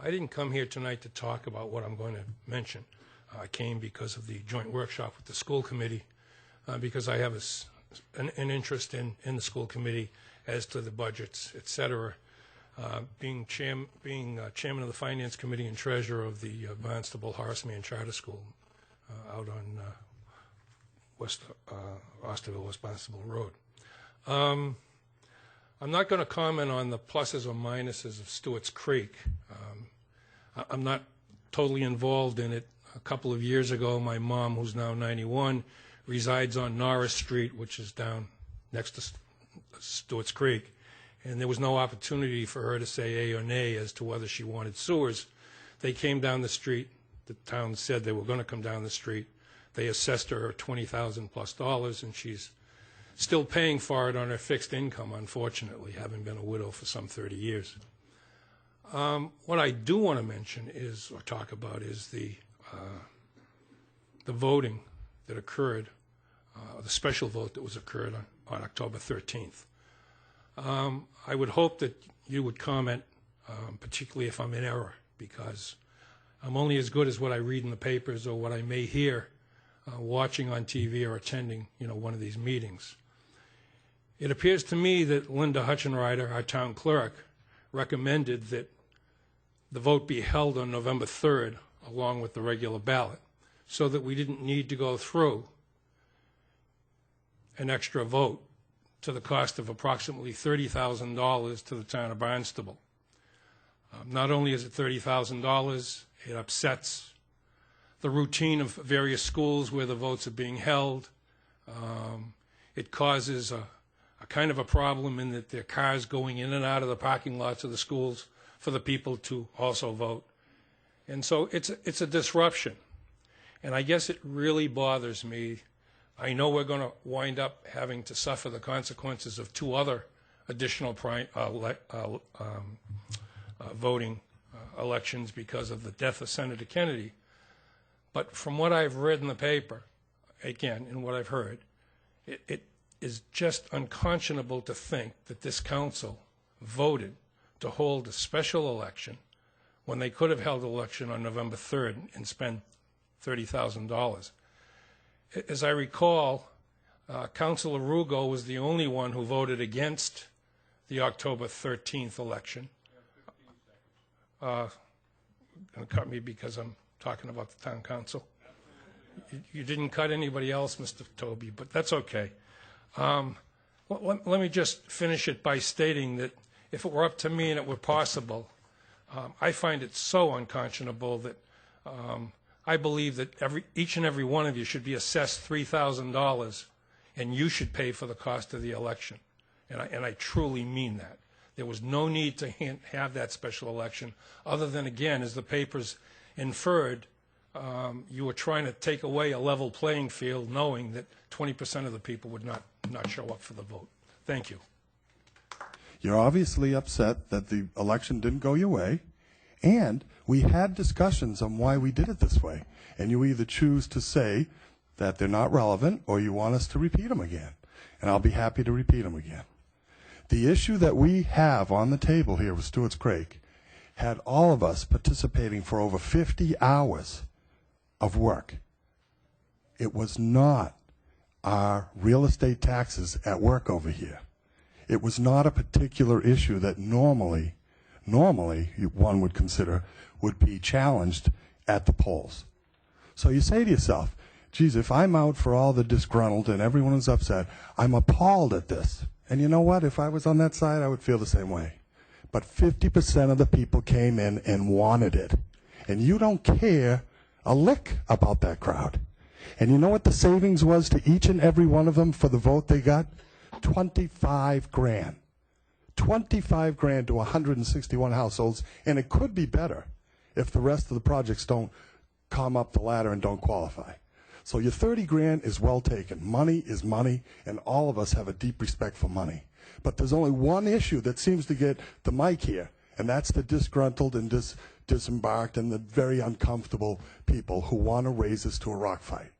I didn't come here tonight to talk about what I'm going to mention. I came because of the joint workshop with the school committee, because I have an interest in the school committee as to the budgets, et cetera. Being chairman of the finance committee and treasurer of the Barnstable Horseman Charter School out on Osterville, West Barnstable Road. I'm not going to comment on the pluses or minuses of Stewarts Creek. I'm not totally involved in it. A couple of years ago, my mom, who's now 91, resides on Norris Street, which is down next to Stewarts Creek, and there was no opportunity for her to say yea or nay as to whether she wanted sewers. They came down the street. The town said they were going to come down the street. They assessed her $20,000 plus, and she's still paying for it on her fixed income, unfortunately, having been a widow for some 30 years. What I do want to mention is, or talk about, is the voting that occurred, the special vote that was occurred on October 13th. I would hope that you would comment, particularly if I'm in error, because I'm only as good as what I read in the papers or what I may hear watching on TV or attending, one of these meetings. It appears to me that Linda Hutchenrider, our town clerk, recommended that the vote be held on November 3rd along with the regular ballot, so that we didn't need to go through an extra vote to the cost of approximately $30,000 to the town of Barnstable. Not only is it $30,000, it upsets the routine of various schools where the votes are being held. It causes a kind of a problem in that there are cars going in and out of the parking lots of the schools for the people to also vote. And so it's a disruption. And I guess it really bothers me. I know we're going to wind up having to suffer the consequences of two other additional voting elections because of the death of Senator Kennedy. But from what I've read in the paper, again, and what I've heard, it is just unconscionable to think that this council voted to hold a special election when they could have held an election on November 3rd and spent $30,000. As I recall, Councilor Rugo was the only one who voted against the October 13th election. Going to cut me because I'm talking about the town council. You didn't cut anybody else, Mr. Toby, but that's okay. Let me just finish it by stating that if it were up to me and it were possible, I find it so unconscionable that I believe that each and every one of you should be assessed $3,000, and you should pay for the cost of the election. And I truly mean that. There was no need to have that special election, other than, again, as the papers inferred, you were trying to take away a level playing field, knowing that 20% of the people would not show up for the vote. Thank you. You're obviously upset that the election didn't go your way, and we had discussions on why we did it this way. And you either choose to say that they're not relevant or you want us to repeat them again. And I'll be happy to repeat them again. The issue that we have on the table here with Stewarts Creek had all of us participating for over 50 hours of work. It was not our real estate taxes at work over here. It was not a particular issue that normally one would consider would be challenged at the polls. So you say to yourself, geez, if I'm out for all the disgruntled and everyone is upset, I'm appalled at this. And you know what? If I was on that side, I would feel the same way. But 50% of the people came in and wanted it. And you don't care a lick about that crowd. And you know what the savings was to each and every one of them for the vote they got? 25 grand. 25 grand to 161 households, and it could be better if the rest of the projects don't come up the ladder and don't qualify. So your 30 grand is well taken. Money is money, and all of us have a deep respect for money. But there's only one issue that seems to get the mic here, and that's the disgruntled and disembarked and the very uncomfortable people who want to raise us to a rock fight.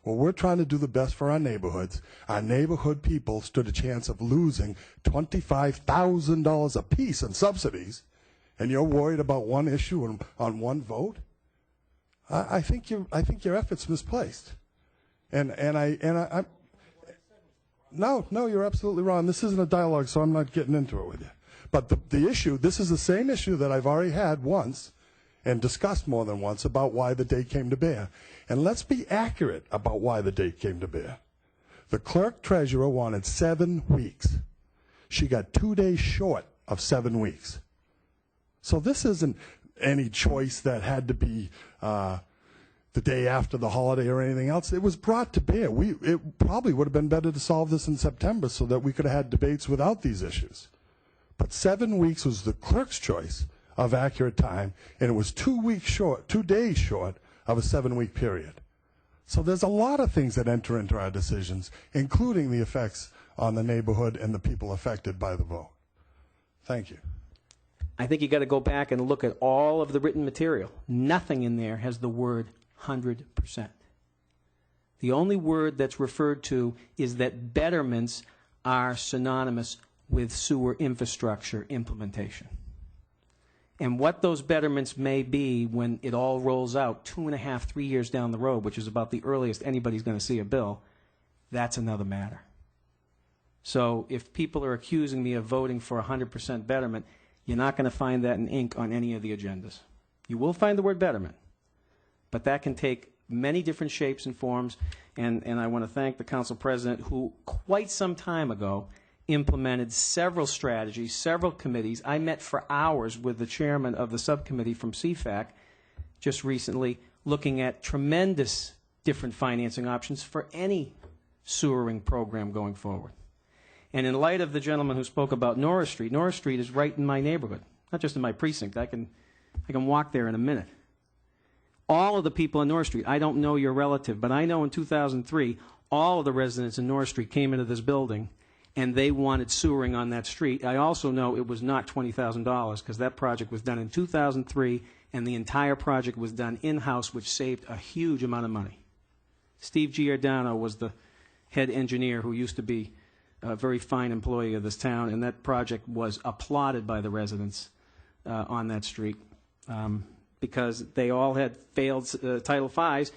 Well, we're trying to do the best for our neighborhoods. Our neighborhood people stood a chance of losing $25,000 apiece in subsidies, and you're worried about one issue on one vote, I think your effort's misplaced. No, you're absolutely wrong. This isn't a dialogue, so I'm not getting into it with you. But the issue, this is the same issue that I've already had once and discussed more than once about why the date came to bear. And let's be accurate about why the date came to bear. The clerk treasurer wanted 7 weeks. She got 2 days short of 7 weeks. So this isn't any choice that had to be the day after the holiday or anything else. It was brought to bear. It probably would have been better to solve this in September so that we could have had debates without these issues. But 7 weeks was the clerk's choice of accurate time, and it was 2 days short of a 7-week period. So there's a lot of things that enter into our decisions, including the effects on the neighborhood and the people affected by the vote. Thank you. I think you got to go back and look at all of the written material. Nothing in there has the word 100%. The only word that's referred to is that betterments are synonymous with sewer infrastructure implementation. And what those betterments may be when it all rolls out 2.5, 3 years down the road, which is about the earliest anybody's going to see a bill, that's another matter. So if people are accusing me of voting for 100% betterment, you're not going to find that in ink on any of the agendas. You will find the word betterment, but that can take many different shapes and forms, and I want to thank the council president who quite some time ago implemented several strategies, several committees. I met for hours with the chairman of the subcommittee from CFAC just recently, looking at tremendous different financing options for any sewering program going forward. And in light of the gentleman who spoke about Norris Street is right in my neighborhood, not just in my precinct. I can walk there in a minute. All of the people on Norris Street, I don't know your relative, but I know in 2003, all of the residents in Norris Street came into this building and they wanted sewering on that street. I also know it was not $20,000 because that project was done in 2003 and the entire project was done in-house, which saved a huge amount of money. Steve Giordano was the head engineer who used to be a very fine employee of this town, and that project was applauded by the residents on that street because they all had failed Title V's,